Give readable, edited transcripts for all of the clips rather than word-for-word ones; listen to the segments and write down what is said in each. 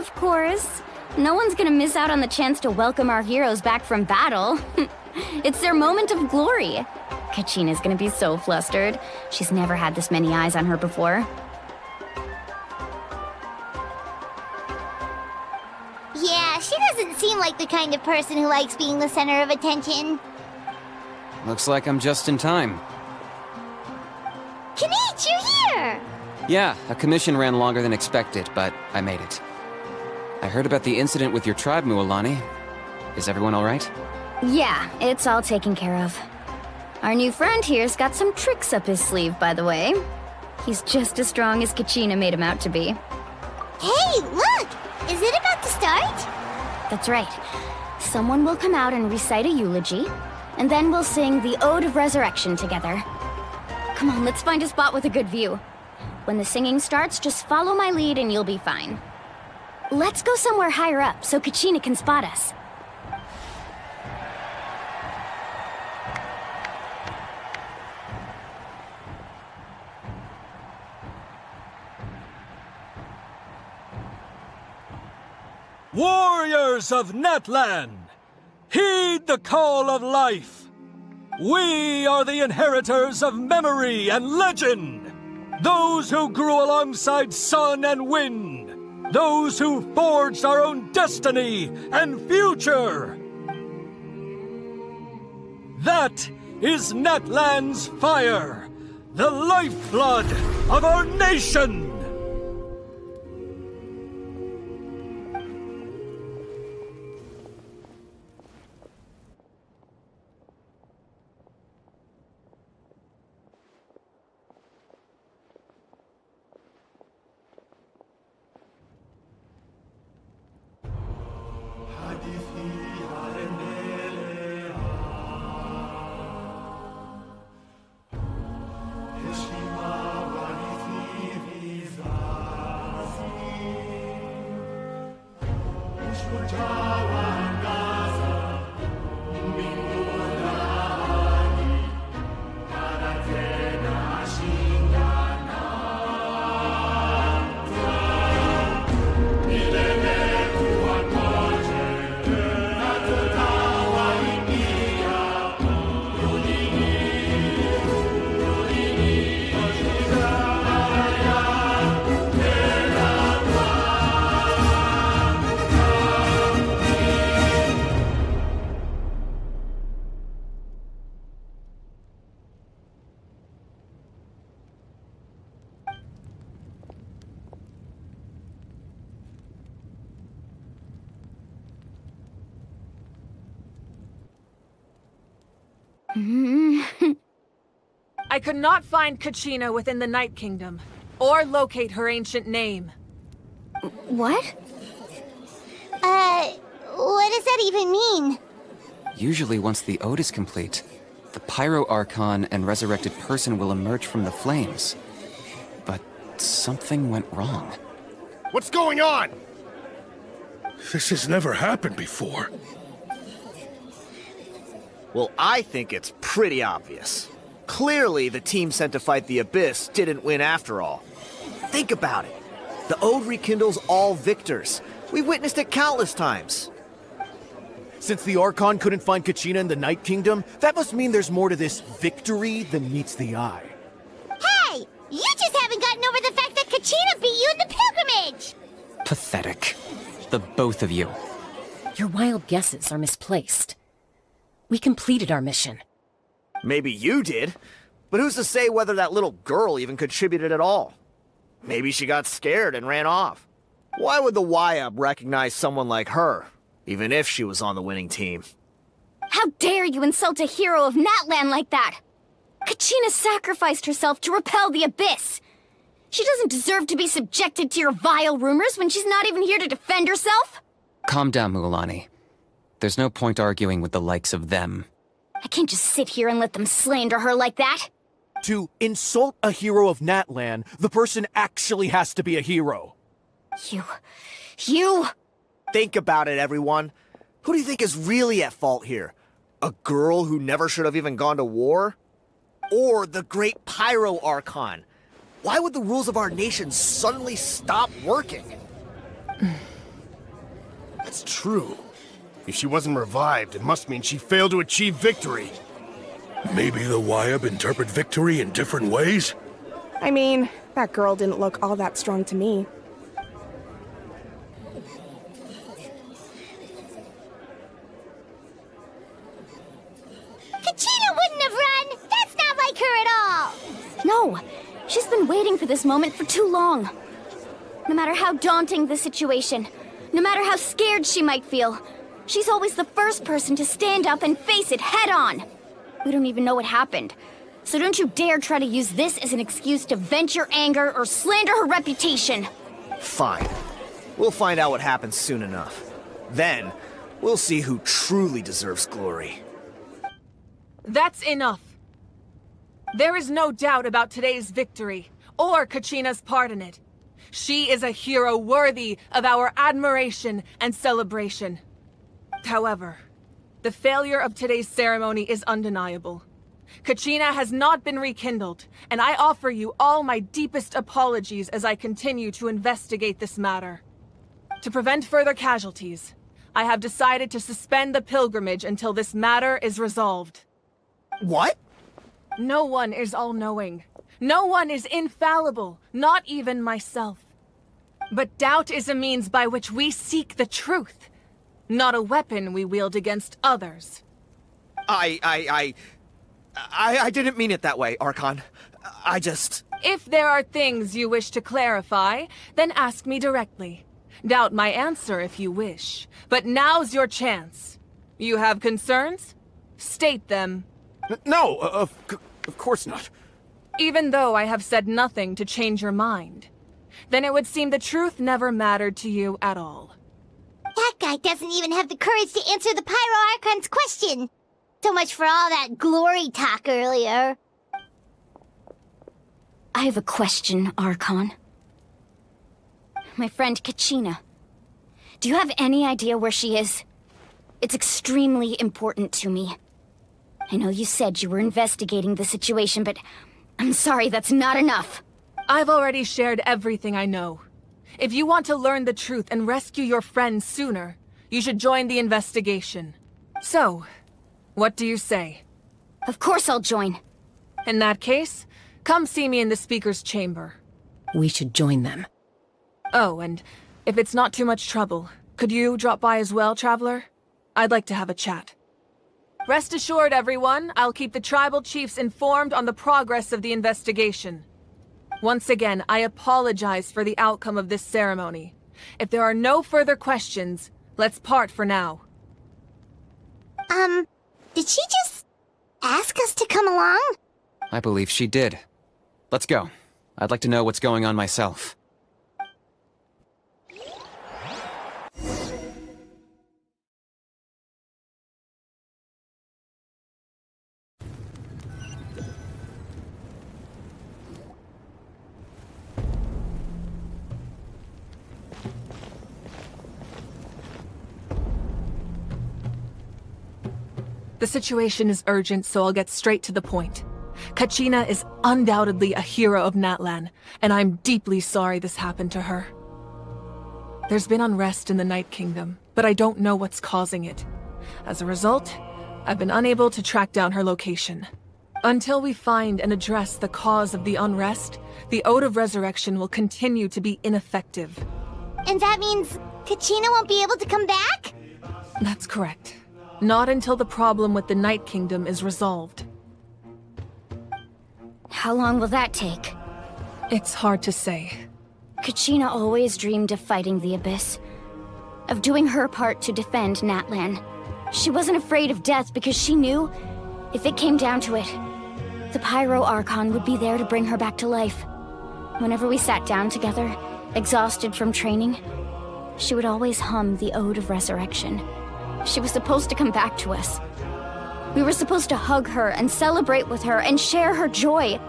Of course. No one's gonna miss out on the chance to welcome our heroes back from battle. It's their moment of glory. Kachina's gonna be so flustered. She's never had this many eyes on her before. Yeah, she doesn't seem like the kind of person who likes being the center of attention. Looks like I'm just in time. Kanich, you're here! Yeah, a commission ran longer than expected, but I made it. I heard about the incident with your tribe, Mualani. Is everyone alright? Yeah, it's all taken care of. Our new friend here's got some tricks up his sleeve, by the way. He's just as strong as Kachina made him out to be. Hey, look! Is it about to start? That's right. Someone will come out and recite a eulogy, and then we'll sing the Ode of Resurrection together. Come on, let's find a spot with a good view. When the singing starts, just follow my lead and you'll be fine. Let's go somewhere higher up so Kachina can spot us. Warriors of Natlan, heed the call of life. We are the inheritors of memory and legend. Those who grew alongside sun and wind. Those who forged our own destiny and future. That is Natlan's fire, the lifeblood of our nation. I could not find Kachina within the Night Kingdom, or locate her ancient name. What? What does that even mean? Usually once the ode is complete, the pyro archon and resurrected person will emerge from the flames. But something went wrong. What's going on? This has never happened before. Well, I think it's pretty obvious. Clearly, the team sent to fight the Abyss didn't win after all. Think about it. The Ode rekindles all victors. We've witnessed it countless times. Since the Archon couldn't find Kachina in the Night Kingdom, that must mean there's more to this victory than meets the eye. Hey! You just haven't gotten over the fact that Kachina beat you in the pilgrimage! Pathetic. The both of you. Your wild guesses are misplaced. We completed our mission. Maybe you did, but who's to say whether that little girl even contributed at all? Maybe she got scared and ran off. Why would the YAB recognize someone like her, even if she was on the winning team? How dare you insult a hero of Natlan like that? Kachina sacrificed herself to repel the Abyss. She doesn't deserve to be subjected to your vile rumors when she's not even here to defend herself. Calm down, Mualani. There's no point arguing with the likes of them. I can't just sit here and let them slander her like that. To insult a hero of Natlan, the person actually has to be a hero. You... Think about it, everyone. Who do you think is really at fault here? A girl who never should have even gone to war? Or the great Pyro Archon? Why would the rules of our nation suddenly stop working? That's true. If she wasn't revived, it must mean she failed to achieve victory. Maybe the Wyab interpret victory in different ways? I mean, that girl didn't look all that strong to me. Kachina wouldn't have run! That's not like her at all! No, she's been waiting for this moment for too long. No matter how daunting the situation, no matter how scared she might feel, she's always the first person to stand up and face it head on. We don't even know what happened, so don't you dare try to use this as an excuse to vent your anger or slander her reputation. Fine. We'll find out what happens soon enough. Then, we'll see who truly deserves glory. That's enough. There is no doubt about today's victory, or Kachina's part in it. She is a hero worthy of our admiration and celebration. However, the failure of today's ceremony is undeniable. Kachina has not been rekindled, and I offer you all my deepest apologies as I continue to investigate this matter. To prevent further casualties, I have decided to suspend the pilgrimage until this matter is resolved. What? No one is all-knowing. No one is infallible, not even myself. But doubt is a means by which we seek the truth, not a weapon we wield against others. I didn't mean it that way, Archon. If there are things you wish to clarify, then ask me directly. Doubt my answer if you wish, but now's your chance. You have concerns? State them. No, of course not. Even though I have said nothing to change your mind, then it would seem the truth never mattered to you at all. That guy doesn't even have the courage to answer the Pyro Archon's question. So much for all that glory talk earlier. I have a question, Archon. My friend Kachina. Do you have any idea where she is? It's extremely important to me. I know you said you were investigating the situation, but I'm sorry, that's not enough. I've already shared everything I know. If you want to learn the truth and rescue your friend sooner, you should join the investigation. So, what do you say? Of course I'll join. In that case, come see me in the speaker's chamber. We should join them. Oh, and if it's not too much trouble, could you drop by as well, Traveler? I'd like to have a chat. Rest assured, everyone, I'll keep the tribal chiefs informed on the progress of the investigation. Once again, I apologize for the outcome of this ceremony. If there are no further questions, let's part for now. Did she just ask us to come along? I believe she did. Let's go. I'd like to know what's going on myself. The situation is urgent, so I'll get straight to the point. Kachina is undoubtedly a hero of Natlan, and I'm deeply sorry this happened to her. There's been unrest in the Night Kingdom, but I don't know what's causing it. As a result, I've been unable to track down her location. Until we find and address the cause of the unrest, the Ode of Resurrection will continue to be ineffective. And that means Kachina won't be able to come back? That's correct. Not until the problem with the Night Kingdom is resolved. How long will that take? It's hard to say. Kachina always dreamed of fighting the Abyss. Of doing her part to defend Natlan. She wasn't afraid of death because she knew, if it came down to it, the Pyro Archon would be there to bring her back to life. Whenever we sat down together, exhausted from training, she would always hum the Ode of Resurrection. She was supposed to come back to us. We were supposed to hug her and celebrate with her and share her joy.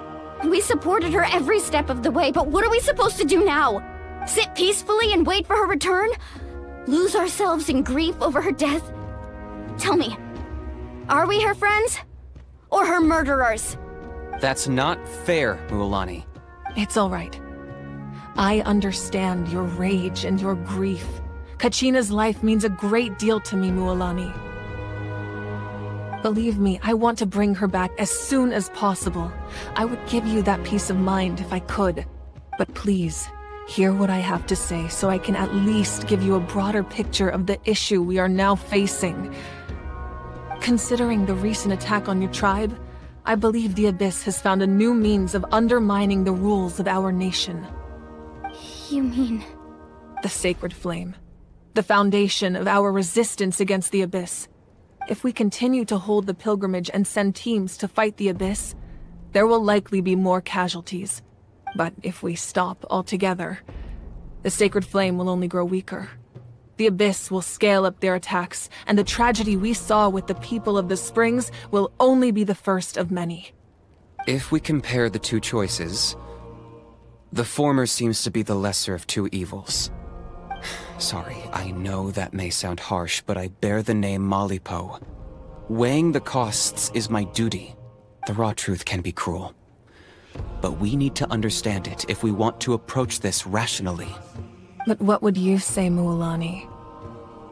We supported her every step of the way, but what are we supposed to do now? Sit peacefully and wait for her return? Lose ourselves in grief over her death? Tell me, are we her friends? Or her murderers? That's not fair, Mualani. It's all right. I understand your rage and your grief. Kachina's life means a great deal to me, Mualani. Believe me, I want to bring her back as soon as possible. I would give you that peace of mind if I could. But please, hear what I have to say so I can at least give you a broader picture of the issue we are now facing. Considering the recent attack on your tribe, I believe the Abyss has found a new means of undermining the rules of our nation. You mean... The Sacred Flame. The foundation of our resistance against the Abyss. If we continue to hold the pilgrimage and send teams to fight the Abyss, there will likely be more casualties. But if we stop altogether, the Sacred Flame will only grow weaker. The Abyss will scale up their attacks, and the tragedy we saw with the people of the Springs will only be the first of many. If we compare the two choices, the former seems to be the lesser of two evils. Sorry, I know that may sound harsh, but I bear the name Malipo. Weighing the costs is my duty. The raw truth can be cruel. But we need to understand it if we want to approach this rationally. But what would you say, Mualani?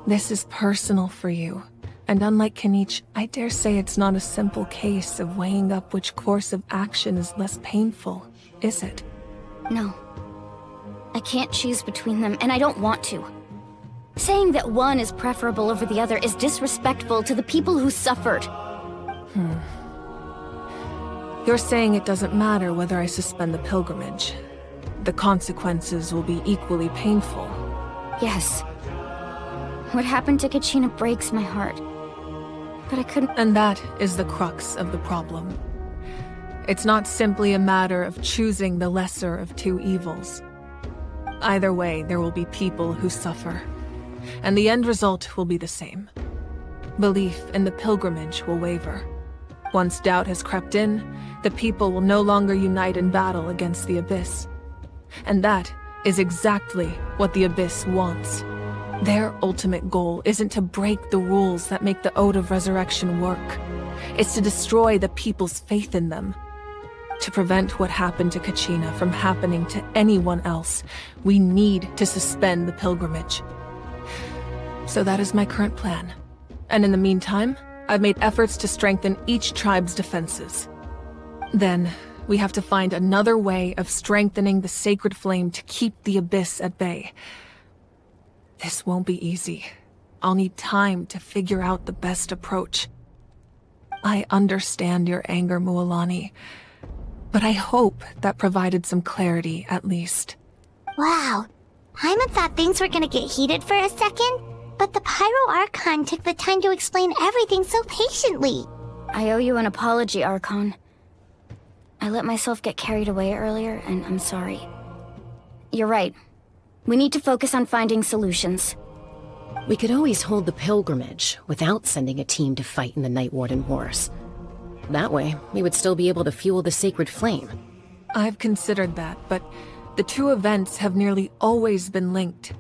This is personal for you, and unlike Kanich, I dare say it's not a simple case of weighing up which course of action is less painful, is it? No. I can't choose between them, and I don't want to. Saying that one is preferable over the other is disrespectful to the people who suffered. You're saying it doesn't matter whether I suspend the pilgrimage. The consequences will be equally painful. Yes. What happened to Kachina breaks my heart. But I couldn't... And that is the crux of the problem. It's not simply a matter of choosing the lesser of two evils. Either way, there will be people who suffer. And the end result will be the same. Belief in the pilgrimage will waver. Once doubt has crept in, the people will no longer unite in battle against the Abyss. And that is exactly what the Abyss wants. Their ultimate goal isn't to break the rules that make the Ode of Resurrection work. It's to destroy the people's faith in them. To prevent what happened to Kachina from happening to anyone else, we need to suspend the pilgrimage. So that is my current plan. And in the meantime, I've made efforts to strengthen each tribe's defenses. Then, we have to find another way of strengthening the Sacred Flame to keep the Abyss at bay. This won't be easy. I'll need time to figure out the best approach. I understand your anger, Mualani, but I hope that provided some clarity, at least. Wow. Paimon thought things were gonna get heated for a second, but the Pyro Archon took the time to explain everything so patiently. I owe you an apology, Archon. I let myself get carried away earlier, and I'm sorry. You're right. We need to focus on finding solutions. We could always hold the pilgrimage without sending a team to fight in the Night Warden Wars. That way, we would still be able to fuel the Sacred Flame. I've considered that, but the two events have nearly always been linked.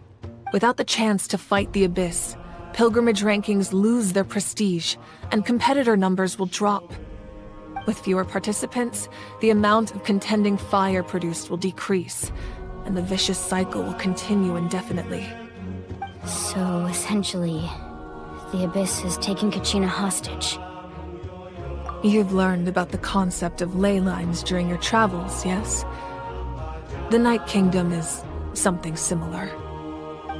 Without the chance to fight the Abyss, pilgrimage rankings lose their prestige, and competitor numbers will drop. With fewer participants, the amount of contending fire produced will decrease, and the vicious cycle will continue indefinitely. So, essentially, the Abyss has taken Kachina hostage. You've learned about the concept of ley lines during your travels, yes? The Night Kingdom is something similar.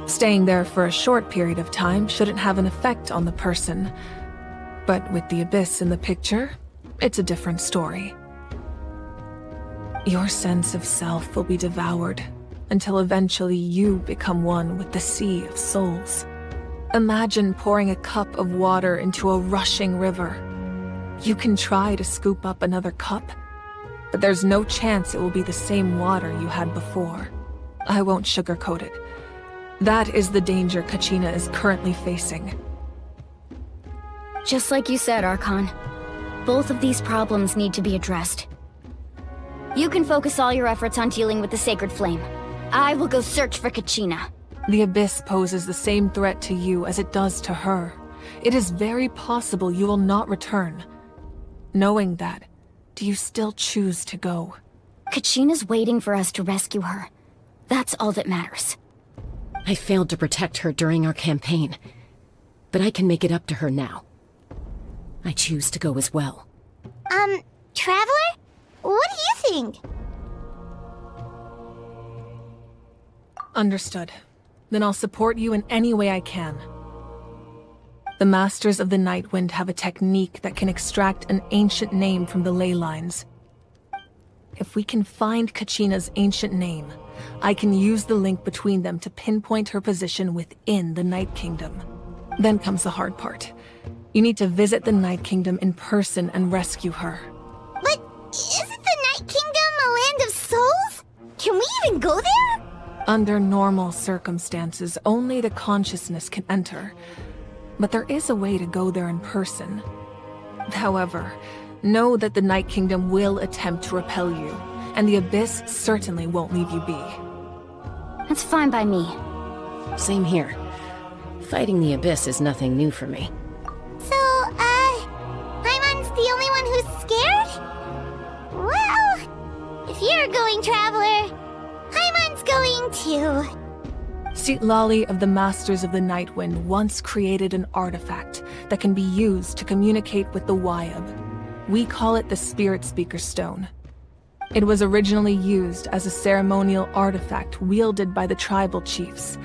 Staying there for a short period of time shouldn't have an effect on the person. But with the Abyss in the picture, it's a different story. Your sense of self will be devoured, until eventually you become one with the Sea of Souls. Imagine pouring a cup of water into a rushing river. You can try to scoop up another cup, but there's no chance it will be the same water you had before. I won't sugarcoat it. That is the danger Kachina is currently facing. Just like you said, Archon. Both of these problems need to be addressed. You can focus all your efforts on dealing with the Sacred Flame. I will go search for Kachina. The Abyss poses the same threat to you as it does to her. It is very possible you will not return. Knowing that, do you still choose to go? Kachina's waiting for us to rescue her. That's all that matters. I failed to protect her during our campaign, but I can make it up to her now. I choose to go as well. Traveler? What do you think? Understood. Then I'll support you in any way I can. The Masters of the Nightwind have a technique that can extract an ancient name from the ley lines. If we can find Kachina's ancient name, I can use the link between them to pinpoint her position within the Night Kingdom. Then comes the hard part. You need to visit the Night Kingdom in person and rescue her. But isn't the Night Kingdom a land of souls? Can we even go there? Under normal circumstances, only the consciousness can enter. But there is a way to go there in person. However, know that the Night Kingdom will attempt to repel you, and the Abyss certainly won't leave you be. That's fine by me. Same here. Fighting the Abyss is nothing new for me. So, Paimon's the only one who's scared? Well, if you're going, Traveler, Paimon's going too. Sitlali of the Masters of the Nightwind once created an artifact that can be used to communicate with the Wyab. We call it the Spirit Speaker Stone. It was originally used as a ceremonial artifact wielded by the tribal chiefs,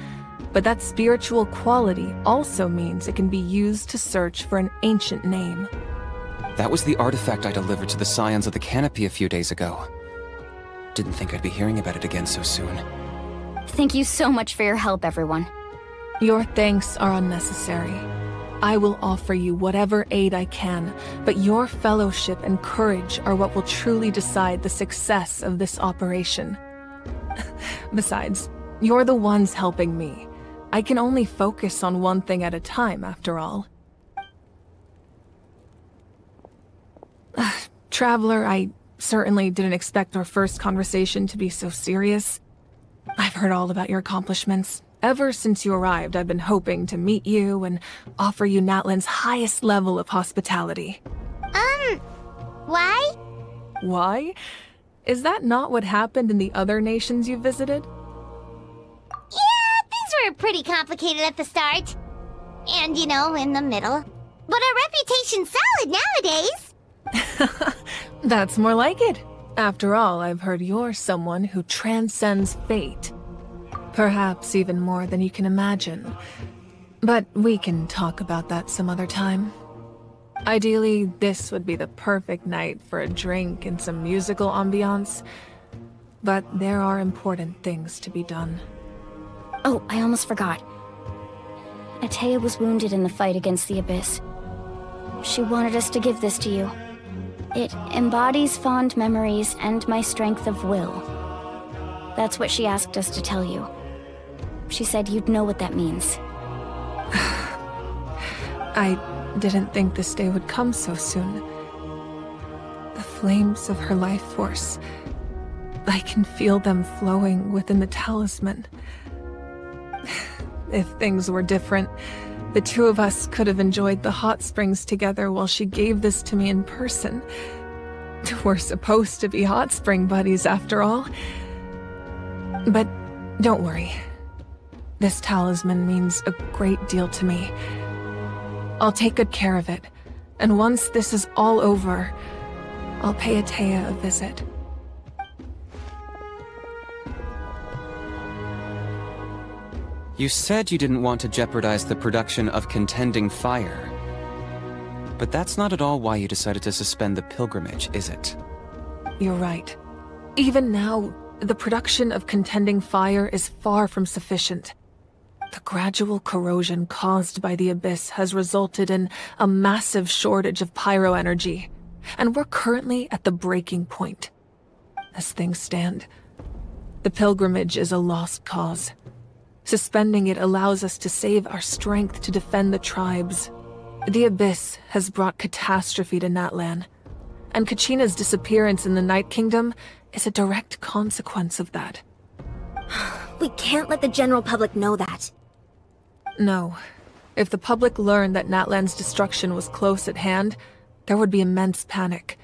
but that spiritual quality also means it can be used to search for an ancient name. That was the artifact I delivered to the Scions of the Canopy a few days ago. Didn't think I'd be hearing about it again so soon. Thank you so much for your help, everyone. Your thanks are unnecessary. I will offer you whatever aid I can, but your fellowship and courage are what will truly decide the success of this operation. Besides, you're the ones helping me. I can only focus on one thing at a time, after all. Traveler, I certainly didn't expect our first conversation to be so serious. I've heard all about your accomplishments. Ever since you arrived, I've been hoping to meet you and offer you Natlan's highest level of hospitality. Why? Why? Is that not what happened in the other nations you visited? Yeah, things were pretty complicated at the start. And, you know, in the middle. But our reputation's solid nowadays. That's more like it. After all, I've heard you're someone who transcends fate. Perhaps even more than you can imagine. But we can talk about that some other time. Ideally, this would be the perfect night for a drink and some musical ambiance. But there are important things to be done. Oh, I almost forgot. Atea was wounded in the fight against the Abyss. She wanted us to give this to you. It embodies fond memories and my strength of will. That's what she asked us to tell you. She said you'd know what that means. I didn't think this day would come so soon. The flames of her life force. I can feel them flowing within the talisman. If things were different, the two of us could have enjoyed the hot springs together while she gave this to me in person. We're supposed to be hot spring buddies after all. But don't worry. This talisman means a great deal to me. I'll take good care of it, and once this is all over, I'll pay Atea a visit. You said you didn't want to jeopardize the production of contending fire. But that's not at all why you decided to suspend the pilgrimage, is it? You're right. Even now, the production of contending fire is far from sufficient. The gradual corrosion caused by the Abyss has resulted in a massive shortage of pyro energy, and we're currently at the breaking point. As things stand, the pilgrimage is a lost cause. Suspending it allows us to save our strength to defend the tribes. The Abyss has brought catastrophe to Natlan, and Kachina's disappearance in the Night Kingdom is a direct consequence of that. We can't let the general public know that. No. If the public learned that Natlan's destruction was close at hand, there would be immense panic.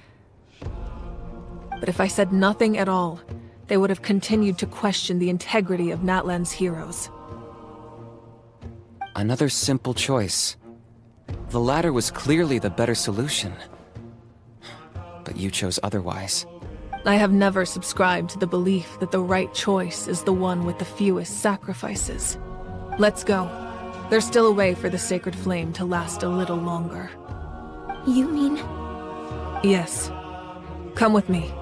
But if I said nothing at all, they would have continued to question the integrity of Natlan's heroes. Another simple choice. The latter was clearly the better solution. But you chose otherwise. I have never subscribed to the belief that the right choice is the one with the fewest sacrifices. Let's go. There's still a way for the sacred flame to last a little longer. You mean? Yes. Come with me.